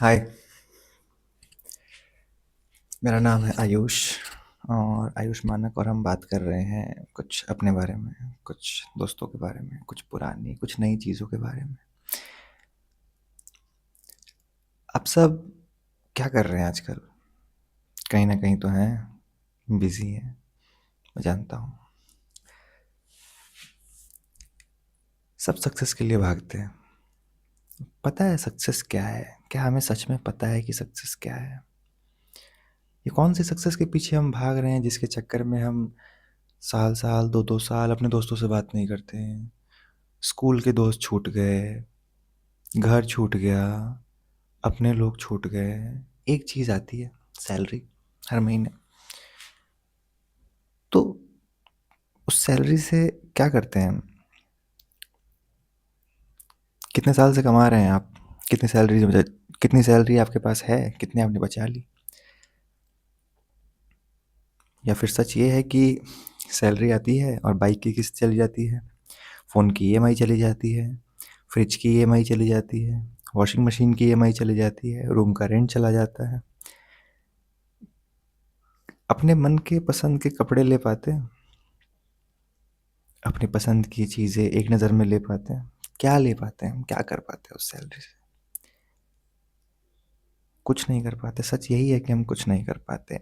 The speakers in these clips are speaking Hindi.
हाय। मेरा नाम है आयुष और आयुष मानक और हम बात कर रहे हैं कुछ अपने बारे में, कुछ दोस्तों के बारे में, कुछ पुरानी कुछ नई चीज़ों के बारे में। आप सब क्या कर रहे हैं आजकल? कहीं ना कहीं तो हैं, बिजी हैं, मैं जानता हूँ। सब सक्सेस के लिए भागते हैं। पता है सक्सेस क्या है? क्या हमें सच में पता है कि सक्सेस क्या है? ये कौन सी सक्सेस के पीछे हम भाग रहे हैं जिसके चक्कर में हम साल साल दो दो साल अपने दोस्तों से बात नहीं करते हैं? स्कूल के दोस्त छूट गए, घर छूट गया, अपने लोग छूट गए। एक चीज़ आती है, सैलरी, हर महीने। तो उस सैलरी से क्या करते हैं हम? कितने साल से कमा रहे हैं आप? कितनी सैलरी बचा, कितनी सैलरी आपके पास है, कितनी आपने बचा ली? या फिर सच ये है कि सैलरी आती है और बाइक की किस्त चली जाती है, फ़ोन की ईएमआई चली जाती है, फ्रिज की ईएमआई चली जाती है, वॉशिंग मशीन की ईएमआई चली जाती है, रूम का रेंट चला जाता है। अपने मन के पसंद के कपड़े ले पाते हैं? अपनी पसंद की चीज़ें एक नज़र में ले पाते हैं? क्या ले पाते हैं हम? क्या कर पाते हैं उस सैलरी से? कुछ नहीं कर पाते। सच यही है कि हम कुछ नहीं कर पाते।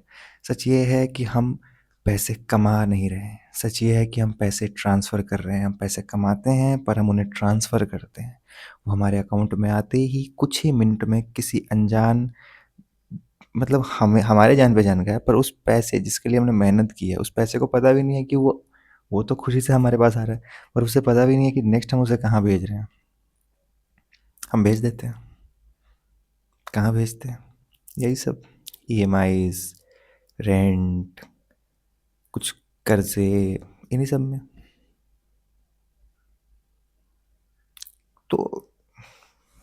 सच ये है कि हम पैसे कमा नहीं रहे हैं। सच ये है कि हम पैसे ट्रांसफ़र कर रहे हैं। हम पैसे कमाते हैं पर हम उन्हें ट्रांसफ़र करते हैं। वो हमारे अकाउंट में आते ही कुछ ही मिनट में किसी अनजान, मतलब हमें हमारे जान-पहचान का है, पर उस पैसे जिसके लिए हमने मेहनत की है, उस पैसे को पता भी नहीं है कि वो तो खुशी से हमारे पास आ रहा है, पर उसे पता भी नहीं है कि नेक्स्ट हम उसे कहाँ भेज रहे हैं। हम भेज देते हैं। कहाँ भेजते हैं? यही सब ईएमआईज़, रेंट, कुछ कर्ज़े, इन्हीं सब में। तो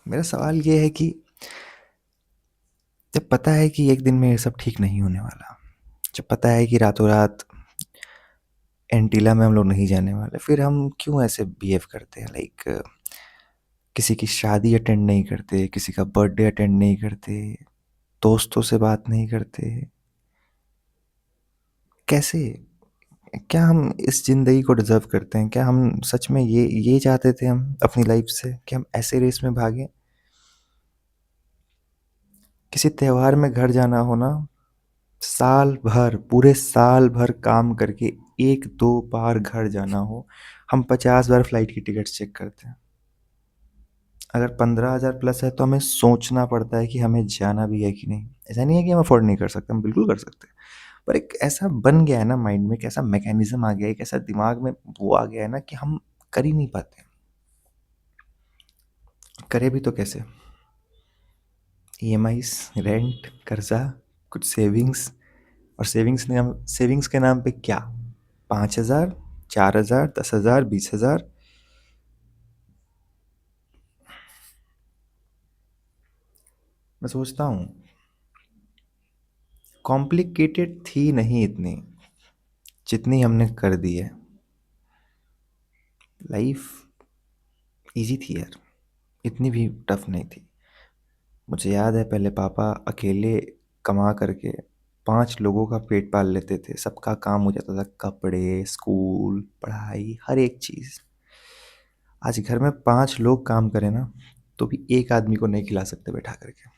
मेरा सवाल ये है कि जब पता है कि एक दिन में ये सब ठीक नहीं होने वाला, जब पता है कि रातों-रात एंटीला में हम लोग नहीं जाने वाले, फिर हम क्यों ऐसे बिहेव करते हैं? लाइक किसी की शादी अटेंड नहीं करते, किसी का बर्थडे अटेंड नहीं करते, दोस्तों से बात नहीं करते। कैसे? क्या हम इस ज़िंदगी को डिज़र्व करते हैं? क्या हम सच में ये चाहते थे हम अपनी लाइफ से कि हम ऐसे रेस में भागें? किसी त्योहार में घर जाना हो ना, साल भर, पूरे साल भर काम करके 1-2 बार घर जाना हो, हम 50 बार फ्लाइट की टिकट्स चेक करते हैं। अगर 15,000 प्लस है तो हमें सोचना पड़ता है कि हमें जाना भी है कि नहीं। ऐसा नहीं है कि हम अफ़ोर्ड नहीं कर सकते, हम बिल्कुल कर सकते हैं। पर एक ऐसा बन गया है ना माइंड में, एक ऐसा मैकेनिज़्म आ गया है, एक ऐसा दिमाग में वो आ गया है ना कि हम कर ही नहीं पाते। करें भी तो कैसे? ईएमआईज़, रेंट, कर्ज़ा, कुछ सेविंग्स, और सेविंग्स के नाम पे क्या? 5,000, 4,000, 10,000, 20,000। मैं सोचता हूँ कॉम्प्लिकेटेड थी नहीं इतनी, जितनी हमने कर दी है। लाइफ ईज़ी थी यार, इतनी भी टफ नहीं थी। मुझे याद है पहले पापा अकेले कमा करके 5 लोगों का पेट पाल लेते थे। सबका काम हो जाता था, कपड़े, स्कूल, पढ़ाई, हर एक चीज़। आज घर में 5 लोग काम करें ना, तो भी एक आदमी को नहीं खिला सकते बैठा करके।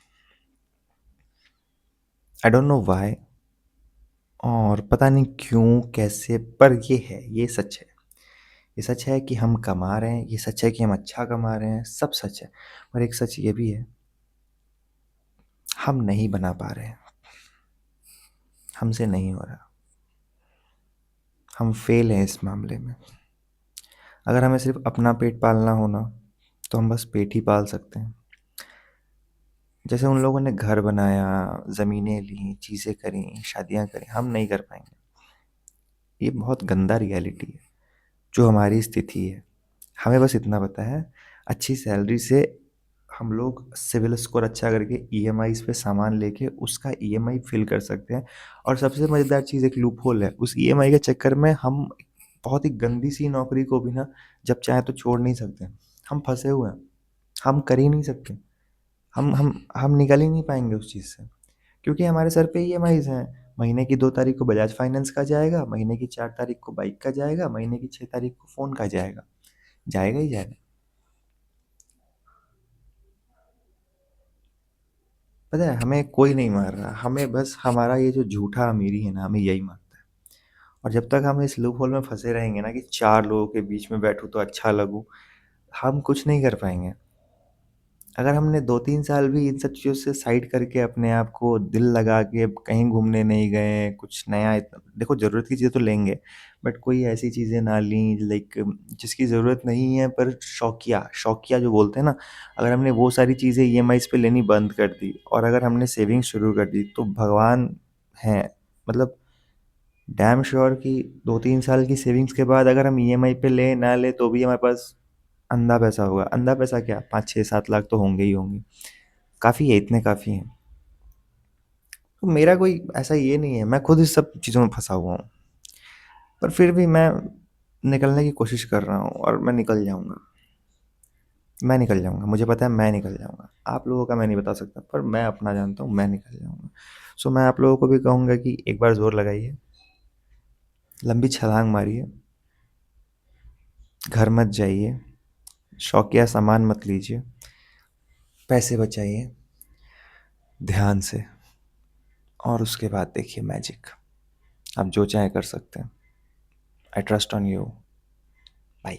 आई डोंट नो व्हाई, और पता नहीं क्यों, कैसे, पर ये है, ये सच है। ये सच है कि हम कमा रहे हैं, ये सच है कि हम अच्छा कमा रहे हैं, सब सच है। पर एक सच ये भी है, हम नहीं बना पा रहे हैं। हमसे नहीं हो रहा। हम फेल हैं इस मामले में। अगर हमें सिर्फ अपना पेट पालना हो ना, तो हम बस पेट ही पाल सकते हैं। जैसे उन लोगों ने घर बनाया, ज़मीनें लीं, चीज़ें करी, शादियाँ करी, हम नहीं कर पाएंगे। ये बहुत गंदा रियलिटी है जो हमारी स्थिति है। हमें बस इतना पता है, अच्छी सैलरी से हम लोग सिविल स्कोर अच्छा करके ईएमआईज़ पे सामान लेके उसका ईएमआई फिल कर सकते हैं। और सबसे मज़ेदार चीज़, एक लूप होल है, उस ईएमआई के चक्कर में हम बहुत ही गंदी सी नौकरी को भी ना जब चाहे तो छोड़ नहीं सकते। हम फंसे हुए हैं, हम कर ही नहीं सकते। हम निकल ही नहीं पाएंगे उस चीज़ से, क्योंकि हमारे सर पे ईएमआईज़ हैं। महीने की 2 तारीख को बजाज फाइनेंस का जाएगा, महीने की 4 तारीख को बाइक का जाएगा, महीने की 6 तारीख को फ़ोन का जाएगा। जाएगा ही जाएगा। पता है हमें कोई नहीं मार रहा, हमें बस हमारा ये जो झूठा अमीरी है ना, हमें यही मारता है। और जब तक हम इस लूप होल में फँसे रहेंगे ना कि 4 लोगों के बीच में बैठूँ तो अच्छा लगूँ, हम कुछ नहीं कर पाएँगे। अगर हमने 2-3 साल भी इन सब चीज़ों से साइड करके अपने आप को दिल लगा के कहीं घूमने नहीं गए, कुछ नया देखो ज़रूरत की चीज़ें तो लेंगे, बट कोई ऐसी चीज़ें ना लीं लाइक जिसकी ज़रूरत नहीं है पर शौकिया शौकिया जो बोलते हैं ना, अगर हमने वो सारी चीज़ें ईएमआईज़ पे लेनी बंद कर दी और अगर हमने सेविंग्स शुरू कर दी तो भगवान हैं, मतलब डैम श्योर कि 2-3 साल की सेविंग्स के बाद अगर हम ईएमआई पे लें ना लें तो भी हमारे पास अंधा पैसा होगा। अंधा पैसा क्या, 5-6-7 लाख तो होंगे ही होंगे। काफ़ी है, इतने काफ़ी हैं। तो मेरा कोई ऐसा ये नहीं है, मैं खुद इस सब चीज़ों में फंसा हुआ हूँ, पर फिर भी मैं निकलने की कोशिश कर रहा हूँ और मैं निकल जाऊँगा। मैं निकल जाऊँगा, मुझे पता है मैं निकल जाऊँगा। आप लोगों का मैं नहीं बता सकता, पर मैं अपना जानता हूँ, मैं निकल जाऊँगा। सो मैं आप लोगों को भी कहूँगा कि एक बार ज़ोर लगाइए, लंबी छलांग मारिए, घर मत जाइए, शौकिया सामान मत लीजिए, पैसे बचाइए ध्यान से, और उसके बाद देखिए मैजिक। आप जो चाहें कर सकते हैं। I trust on you. Bye.